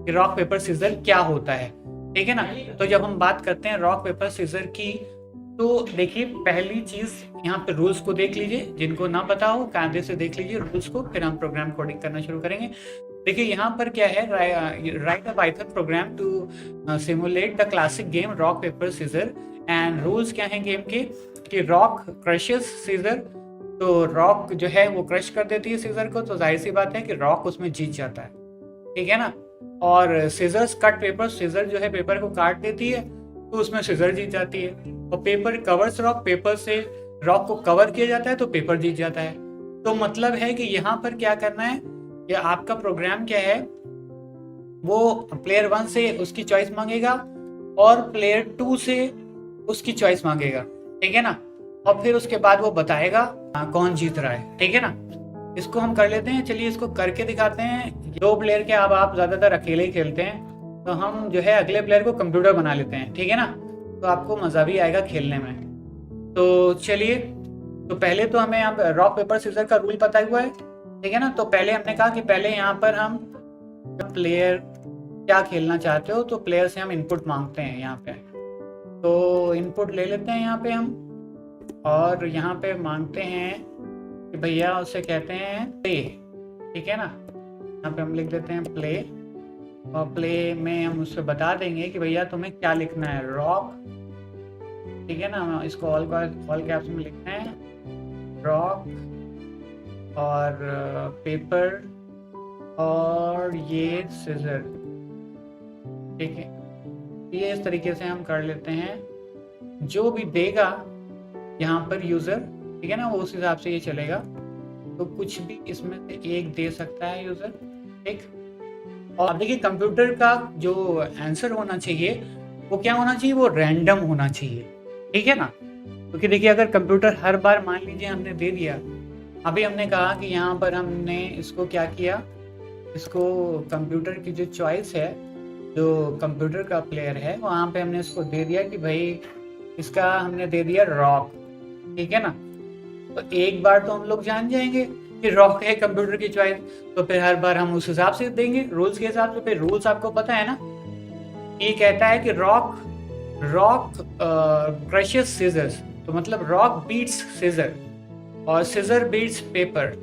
कि rock paper scissor क्या होता है, ठीक है ना। तो जब हम बात करते हैं रॉक पेपर सीजर की, तो देखिए पहली चीज यहाँ पे रूल्स को देख लीजिए, जिनको ना पता हो कायदे से देख लीजिए रूल्स को, फिर हम प्रोग्राम कोडिंग करना शुरू करेंगे। देखिए यहाँ पर क्या है, write a Python program to simulate the classic game rock paper scissor. And rules क्या हैं गेम के, कि रॉक क्रशेस सीजर, तो रॉक जो है वो क्रश कर देती है सीजर को, तो जाहिर सी बात है कि रॉक उसमें जीत जाता है, ठीक है ना। और सीजर्स कट पेपर, सीजर जो है पेपर को काट देती है, तो उसमें सीजर जीत जाती है। और पेपर कवर्स रॉक, पेपर से रॉक को कवर किया जाता है तो पेपर जीत जाता है। तो मतलब है कि यहाँ पर क्या करना है, कि आपका प्रोग्राम क्या है, वो प्लेयर 1 से उसकी चॉइस मांगेगा और प्लेयर 2 से उसकी चॉइस मांगेगा, ठीक है ना। और फिर उसके बाद वो बताएगा कौन जीत रहा है, ठीक है ना। इसको हम कर लेते हैं, चलिए इसको करके दिखाते हैं। 2 प्लेयर के अब आप ज्यादातर अकेले ही खेलते हैं, तो हम जो है अगले प्लेयर को कंप्यूटर बना लेते हैं, ठीक है ना। तो आपको मजा भी आएगा खेलने में। तो चलिए, तो पहले तो हमें अब रॉक पेपर सीजर का रूल पता हुआ है, ठीक है ना। तो पहले हमने कहा कि पहले यहाँ पर हम प्लेयर क्या खेलना चाहते हो, तो प्लेयर से हम इनपुट मांगते हैं यहाँ पे। तो इनपुट ले लेते हैं यहाँ पे हम, और यहाँ पे मांगते हैं कि भैया उसे कहते हैं प्ले, ठीक है ना। यहाँ पे हम लिख देते हैं प्ले, और प्ले में हम उससे बता देंगे कि भैया तुम्हें क्या लिखना है, रॉक, ठीक है ना। इसको ऑल कैप्स में लिखना है, रॉक और पेपर और ये सीजर, ठीक है। ये इस तरीके से हम कर लेते हैं। जो भी देगा यहाँ पर यूजर, ठीक है ना, वो उस हिसाब से ये चलेगा। तो कुछ भी इसमें से एक दे सकता है यूजर, ठीक। और अब देखिए कंप्यूटर का जो आंसर होना चाहिए वो क्या होना चाहिए, वो रैंडम होना चाहिए, ठीक है ना। क्योंकि देखिए अगर कंप्यूटर हर बार मान लीजिए हमने दे दिया, अभी हमने कहा कि यहाँ पर हमने इसको क्या किया, इसको कंप्यूटर की जो चॉइस है, जो कंप्यूटर का प्लेयर है, वहाँ पे हमने इसको दे दिया कि भाई इसका हमने दे दिया रॉक, ठीक है ना। तो एक बार तो हम लोग जान जाएंगे कि रॉक है कंप्यूटर की चॉइस, तो फिर हर बार हम उस हिसाब से देंगे रूल्स के हिसाब से। फिर रूल्स आपको पता है ना, ये कहता है कि रॉक रॉक क्रशेस सीजर्स, तो मतलब रॉक बीट्स सीजर और scissor beats paper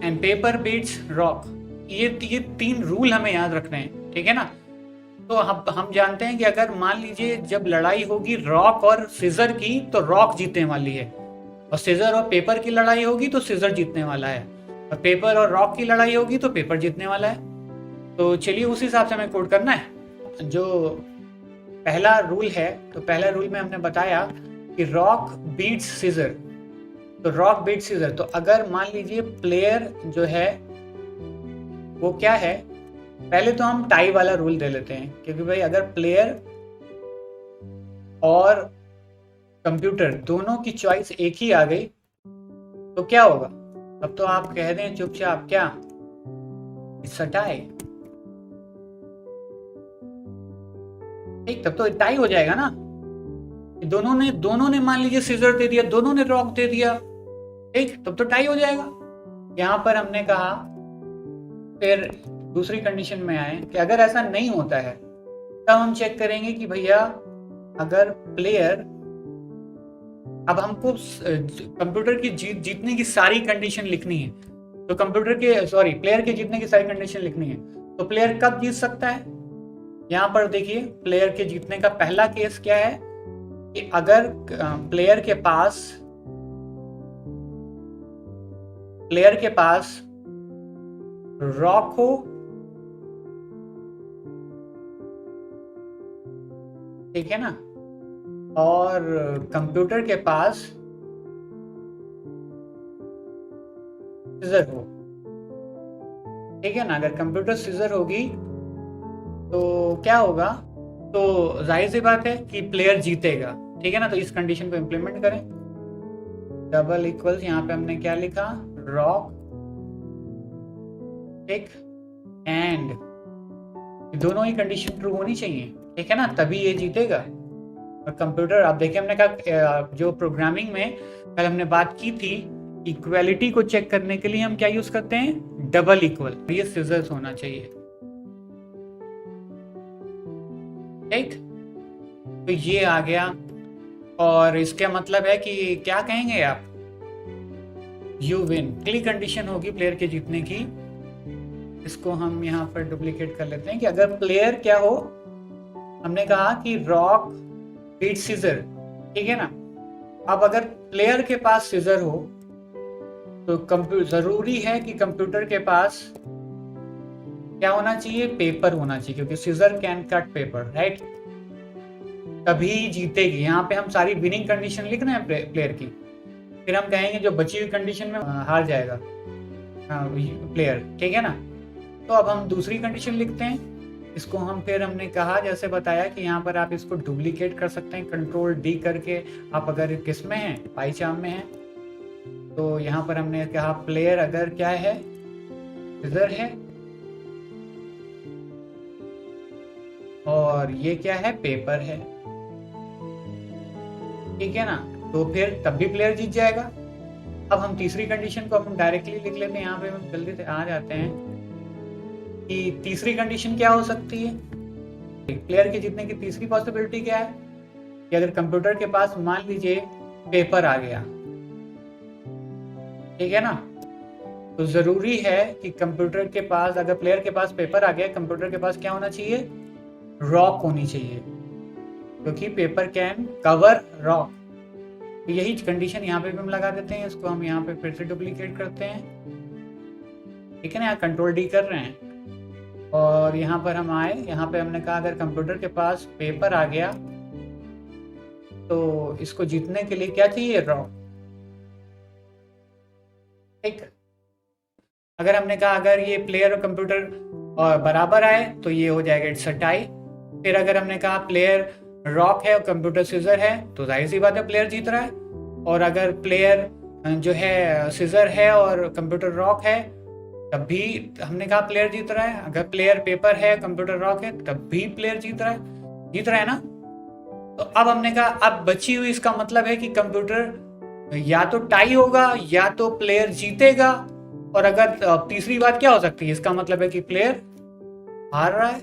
and paper beats rock. ये 3 रूल हमें याद रखने हैं, ठीक है ना। तो हम जानते हैं कि अगर मान लीजिए जब लड़ाई होगी रॉक और सीजर की, तो रॉक जीतने वाली है, और सीजर और पेपर की लड़ाई होगी तो सीजर जीतने वाला है, और पेपर और रॉक की लड़ाई होगी तो पेपर जीतने वाला है। तो चलिए उस हिसाब से हमें कोड करना है। जो पहला रूल है, तो पहला रूल में हमने बताया कि रॉक बीट्स सीजर, तो रॉक बीट्स सीजर। तो अगर मान लीजिए प्लेयर जो है वो क्या है, पहले तो हम टाई वाला रूल दे लेते हैं, क्योंकि भाई अगर प्लेयर और कंप्यूटर दोनों की चॉइस एक ही आ गई तो क्या होगा, तब तो आप कह दें चुपचाप क्या, इट्स अ टाई, ठीक। तब तो टाई हो जाएगा ना, दोनों ने मान लीजिए सीजर दे दिया, दोनों ने रॉक दे दिया, ठीक, तब तो टाई हो जाएगा। यहां पर हमने कहा, फिर दूसरी कंडीशन में आए कि अगर ऐसा नहीं होता है तब हम चेक करेंगे कि भैया अगर प्लेयर, अब हमको कंप्यूटर की जीतने की सारी कंडीशन लिखनी है, तो प्लेयर के जीतने की सारी कंडीशन लिखनी है। तो प्लेयर कब जीत सकता है, यहां पर देखिए प्लेयर के जीतने का पहला केस क्या है, कि अगर प्लेयर के पास रॉक हो, ठीक है ना, और कंप्यूटर के पास सीजर हो, ठीक है ना। अगर कंप्यूटर सीजर होगी तो क्या होगा, तो जाहिर सी बात है कि प्लेयर जीतेगा, ठीक है ना। तो इस कंडीशन को इंप्लीमेंट करें, डबल इक्वल्स, यहाँ पे हमने क्या लिखा, रॉक, ठीक, एंड दोनों ही कंडीशन ट्रू होनी चाहिए, ठीक है ना, तभी ये जीतेगा। और कंप्यूटर, आप देखिए हमने कहा जो प्रोग्रामिंग में कल हमने बात की थी, इक्वालिटी को चेक करने के लिए हम क्या यूज करते हैं, डबल इक्वल, ये सीजर्स होना चाहिए, ठीक, तो ये आ गया। और इसका मतलब है कि क्या कहेंगे आप, यू विन। अगली कंडीशन होगी प्लेयर के जीतने की, इसको हम यहाँ पर डुप्लीकेट कर लेते हैं कि अगर प्लेयर क्या हो, हमने कहा कि रॉक बीट सीजर, ठीक है ना। अब अगर प्लेयर के पास सीजर हो तो जरूरी है कि कंप्यूटर के पास क्या होना चाहिए, पेपर होना चाहिए, क्योंकि scissor can cut paper, right. तभी जीतेगी। यहाँ पे हम सारी विनिंग कंडीशन लिख रहे हैं प्लेयर की, फिर हम कहेंगे जो बची हुई कंडीशन में हार जाएगा प्लेयर, ठीक है ना। तो अब हम दूसरी कंडीशन लिखते हैं। इसको हम फिर हमने कहा, जैसे बताया कि यहाँ पर आप इसको डुप्लीकेट कर सकते हैं कंट्रोल डी करके। आप अगर किस में हैं, पाइचार्म में हैं, तो यहाँ पर हमने कहा प्लेयर अगर क्या है, सीजर है, और ये क्या है, पेपर है, ठीक है ना। तो फिर तब भी प्लेयर जीत जाएगा। अब हम तीसरी कंडीशन को हम डायरेक्टली लिख लेते हैं, यहाँ पे हम जल्दी से आ जाते हैं कि तीसरी कंडीशन क्या हो सकती है। प्लेयर के जीतने की तीसरी पॉसिबिलिटी क्या है कि अगर कंप्यूटर के पास मान लीजिए पेपर आ गया, ठीक है ना, तो जरूरी है कि कंप्यूटर के पास, अगर प्लेयर के पास पेपर आ गया, कंप्यूटर के पास क्या होना चाहिए, रॉक होनी चाहिए, क्योंकि पेपर कैन कवर रॉक। तो यही कंडीशन यहाँ पे भी हम लगा देते हैं। इसको हम यहाँ पे फिर से डुप्लीकेट करते हैं, ठीक है ना। यहाँ कंट्रोल डी कर रहे हैं और यहाँ पर हम आए, यहाँ पे हमने कहा अगर कंप्यूटर के पास पेपर आ गया तो इसको जीतने के लिए क्या चाहिए, रॉक, ठीक। अगर हमने कहा अगर ये प्लेयर और कंप्यूटर बराबर आए तो ये हो जाएगा इट्स अ टाई। फिर अगर हमने कहा प्लेयर रॉक है और कंप्यूटर सीजर है तो जाहिर सी बात है प्लेयर जीत रहा है। और अगर प्लेयर जो है सीजर है और कंप्यूटर रॉक है तब भी हमने कहा प्लेयर जीत रहा है। अगर प्लेयर पेपर है कंप्यूटर रॉक है तब भी प्लेयर जीत रहा है ना। तो अब हमने कहा अब बची हुई, इसका मतलब है कि कंप्यूटर या तो टाई होगा या तो प्लेयर जीतेगा। और अगर तीसरी बात क्या हो सकती है, इसका मतलब है कि प्लेयर हार रहा है,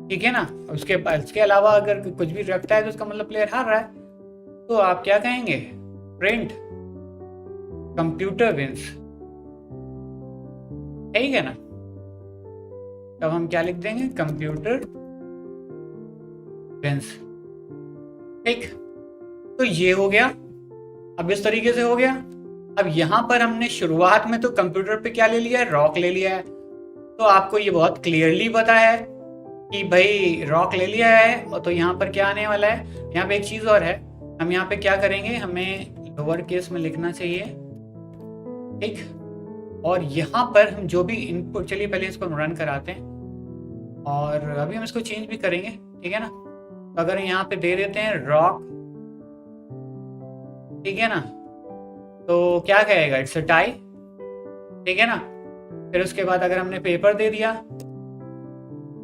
ठीक है ना। उसके अलावा अगर कुछ भी रखता है तो इसका मतलब प्लेयर हार रहा है। तो आप क्या कहेंगे, प्रिंट कंप्यूटर विंस, ठीक है ना। तब हम क्या लिख देंगे, कंप्यूटर विंस, ठीक। तो ये हो गया, अब इस तरीके से हो गया। अब यहां पर हमने शुरुआत में तो कंप्यूटर पे क्या ले लिया है, रॉक ले लिया है। तो आपको ये बहुत क्लियरली पता है कि भाई रॉक ले लिया है। और तो यहाँ पर क्या आने वाला है, यहाँ पे एक चीज और है। हम यहाँ पे क्या करेंगे, हमें लोअर केस में लिखना चाहिए, ठीक। और यहाँ पर हम जो भी इनपुट, चलिए पहले इसको रन कराते हैं और अभी हम इसको चेंज भी करेंगे, ठीक है ना। तो अगर यहाँ पे दे देते हैं रॉक, ठीक है ना, तो क्या कहेगा, इट्स अ टाई, ठीक है ना। फिर उसके बाद अगर हमने पेपर दे दिया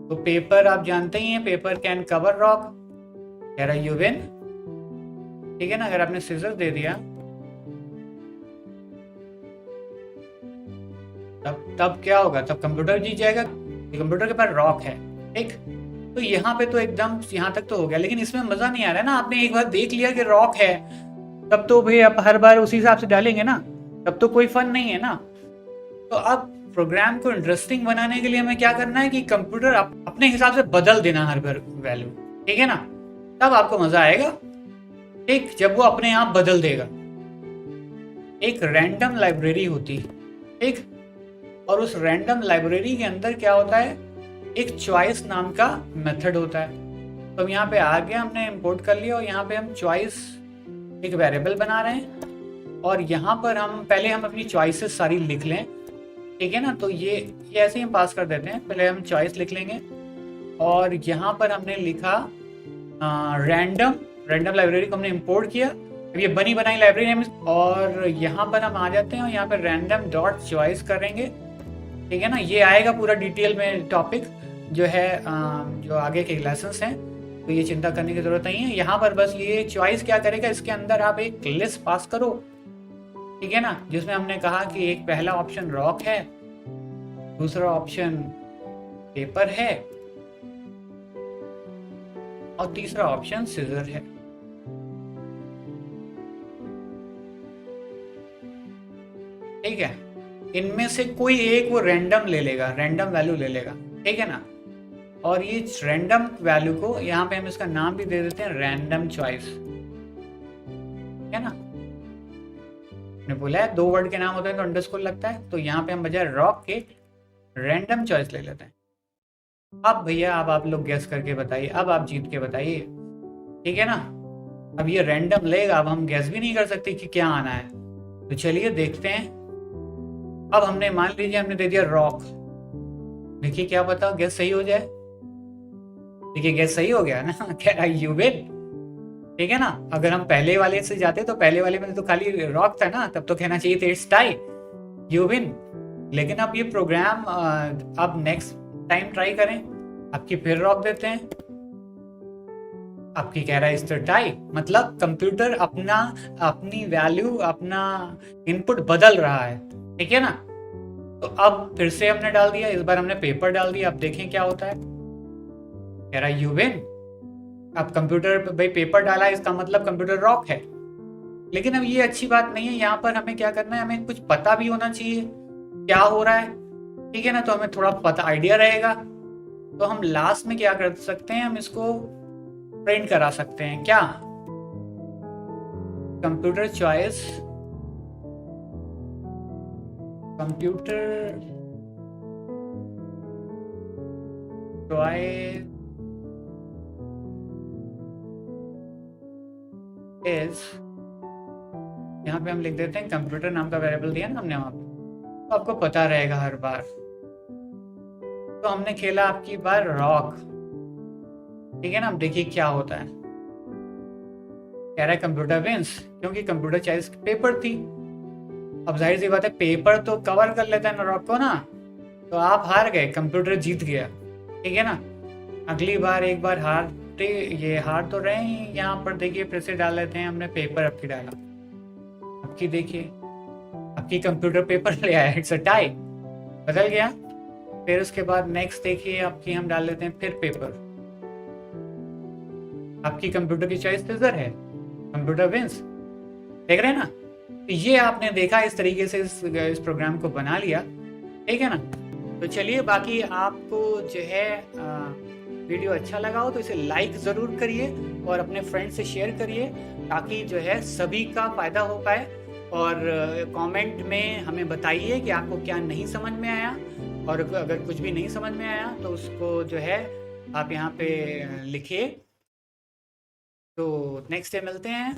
तो पेपर आप जानते ही हैं, पेपर कैन कवर रॉक, कह रहा यू विन, ठीक है ना। अगर आपने सीजर दे दिया तब क्या होगा, तब कंप्यूटर जीत जाएगा, कंप्यूटर के पास रॉक है, ठीक। तो यहाँ पे तो एकदम यहाँ तक तो हो गया, लेकिन इसमें मजा नहीं आ रहा है ना। आपने एक बार देख लिया कि रॉक है तब तो भाई आप हर बार उसी हिसाब से डालेंगे ना, तब तो कोई फन नहीं है ना। तो अब प्रोग्राम को इंटरेस्टिंग बनाने के लिए हमें क्या करना है कि कंप्यूटर अपने हिसाब से बदल देना हर बार वैल्यू, ठीक है ना। तब आपको मजा आएगा, ठीक, जब वो अपने आप बदल देगा। एक रैंडम लाइब्रेरी होती है, ठीक, और उस रैंडम लाइब्रेरी के अंदर क्या होता है, एक चॉइस नाम का मेथड होता है। तो यहाँ पे आ गया, हमने इंपोर्ट कर लिया और यहाँ पे हम चॉइस एक वेरिएबल बना रहे हैं। और यहाँ पर हम अपनी चॉइसेस सारी लिख लें, ठीक है ना। तो ये ऐसे ही हम पास कर देते हैं, पहले हम चॉइस लिख लेंगे। और यहाँ पर हमने लिखा रैंडम लाइब्रेरी को हमने इंपोर्ट किया। अब ये बनी बनाई लाइब्रेरी नेम, और यहाँ पर हम आ जाते हैं और यहाँ पर रैंडम डॉट चॉइस करेंगे, ठीक है ना। ये आएगा पूरा डिटेल में टॉपिक जो है, जो आगे के लेसन्स हैं, तो ये चिंता करने की जरूरत नहीं है। यहाँ पर बस ये चॉइस क्या करेगा, इसके अंदर आप एक लिस्ट पास करो, ठीक है ना, जिसमें हमने कहा कि एक पहला ऑप्शन रॉक है, दूसरा ऑप्शन पेपर है, और तीसरा ऑप्शन सीजर है। ठीक है, इनमें से कोई एक वो रैंडम ले लेगा, रैंडम वैल्यू ले लेगा, ठीक है ना। और ये रैंडम वैल्यू को यहाँ पे हम इसका नाम भी दे देते हैं रैंडम चॉइस, है ना। ने बोला है 2 वर्ड के नाम होते हैं तो अंडरस्कोर लगता है, तो यहाँ पे हम बजाय रॉक के रैंडम चॉइस ले लेते हैं। अब भैया अब आप लोग गेस करके बताइए, अब आप जीत के बताइए, ठीक है ना। अब ये रैंडम लेगा, अब हम गेस भी नहीं कर सकते कि क्या आना है, तो चलिए देखते हैं। अब हमने मान लीजिए हमने दे दिया रॉक, देखिए क्या पता गेस सही हो जाए। देखिए गेस सही हो गया ना, क्या यू विन, ठीक है ना। अगर हम पहले वाले से जाते तो पहले वाले में तो खाली रॉक था ना, तब तो कहना चाहिए था इट्स टाई, यू विन। लेकिन अब ये प्रोग्राम अब नेक्स्ट टाइम ट्राई करें, आपकी फिर रॉक देते हैं, आपकी कह रहा है इट्स टाई, मतलब कंप्यूटर अपनी वैल्यू, अपना इनपुट बदल रहा है, ठीक है ना। तो अब फिर से हमने डाल दिया, इस बार हमने पेपर डाल दिया, अब देखें क्या होता है। कह रहा है यू विन। अब कंप्यूटर भाई पेपर डाला है, इसका मतलब कंप्यूटर रॉक है। लेकिन अब ये अच्छी बात नहीं है, यहाँ पर हमें क्या करना है, हमें कुछ पता भी होना चाहिए क्या हो रहा है, ठीक है ना। तो हमें थोड़ा पता आइडिया रहेगा, तो हम लास्ट में क्या कर सकते हैं, हम इसको प्रिंट करा सकते हैं क्या, computer choice, computer choice is, यहाँ पे हम लिख देते हैं कंप्यूटर नाम का वेरिएबल दिया ना हमने वहां पे, तो आपको पता रहेगा हर बार। तो हमने खेला आपकी बार रॉक, ठीक है ना। अब देखिए क्या होता है, कह रहा है कंप्यूटर विंस, क्योंकि कंप्यूटर चॉइस पेपर थी। अब जाहिर सी बात है पेपर तो कवर कर लेता है ना रॉक को ना, तो आप हार गए, कंप्यूटर जीत गया, ठीक है ना। अगली बार एक बार हारते, ये हार तो रहे ही, यहाँ पर देखिए फिर से डाल लेते हैं, हमने पेपर आपकी डाला, आपकी देखिए आपकी कंप्यूटर पेपर ले आया, इट्स अ टाई, बदल गया। फिर उसके बाद नेक्स्ट देखिए आपकी हम डाल लेते हैं फिर पेपर, आपकी कंप्यूटर की चॉइस सीजर है, कंप्यूटर विंस, देख रहे हैं ना। तो ये आपने देखा इस तरीके से इस प्रोग्राम को बना लिया, ठीक है ना। तो चलिए बाकी आपको जो है वीडियो अच्छा लगा हो तो इसे लाइक ज़रूर करिए और अपने फ्रेंड से शेयर करिए, ताकि जो है सभी का फ़ायदा हो पाए। और कमेंट में हमें बताइए कि आपको क्या नहीं समझ में आया, और अगर कुछ भी नहीं समझ में आया तो उसको जो है आप यहाँ पे लिखिए। तो नेक्स्ट डे मिलते हैं।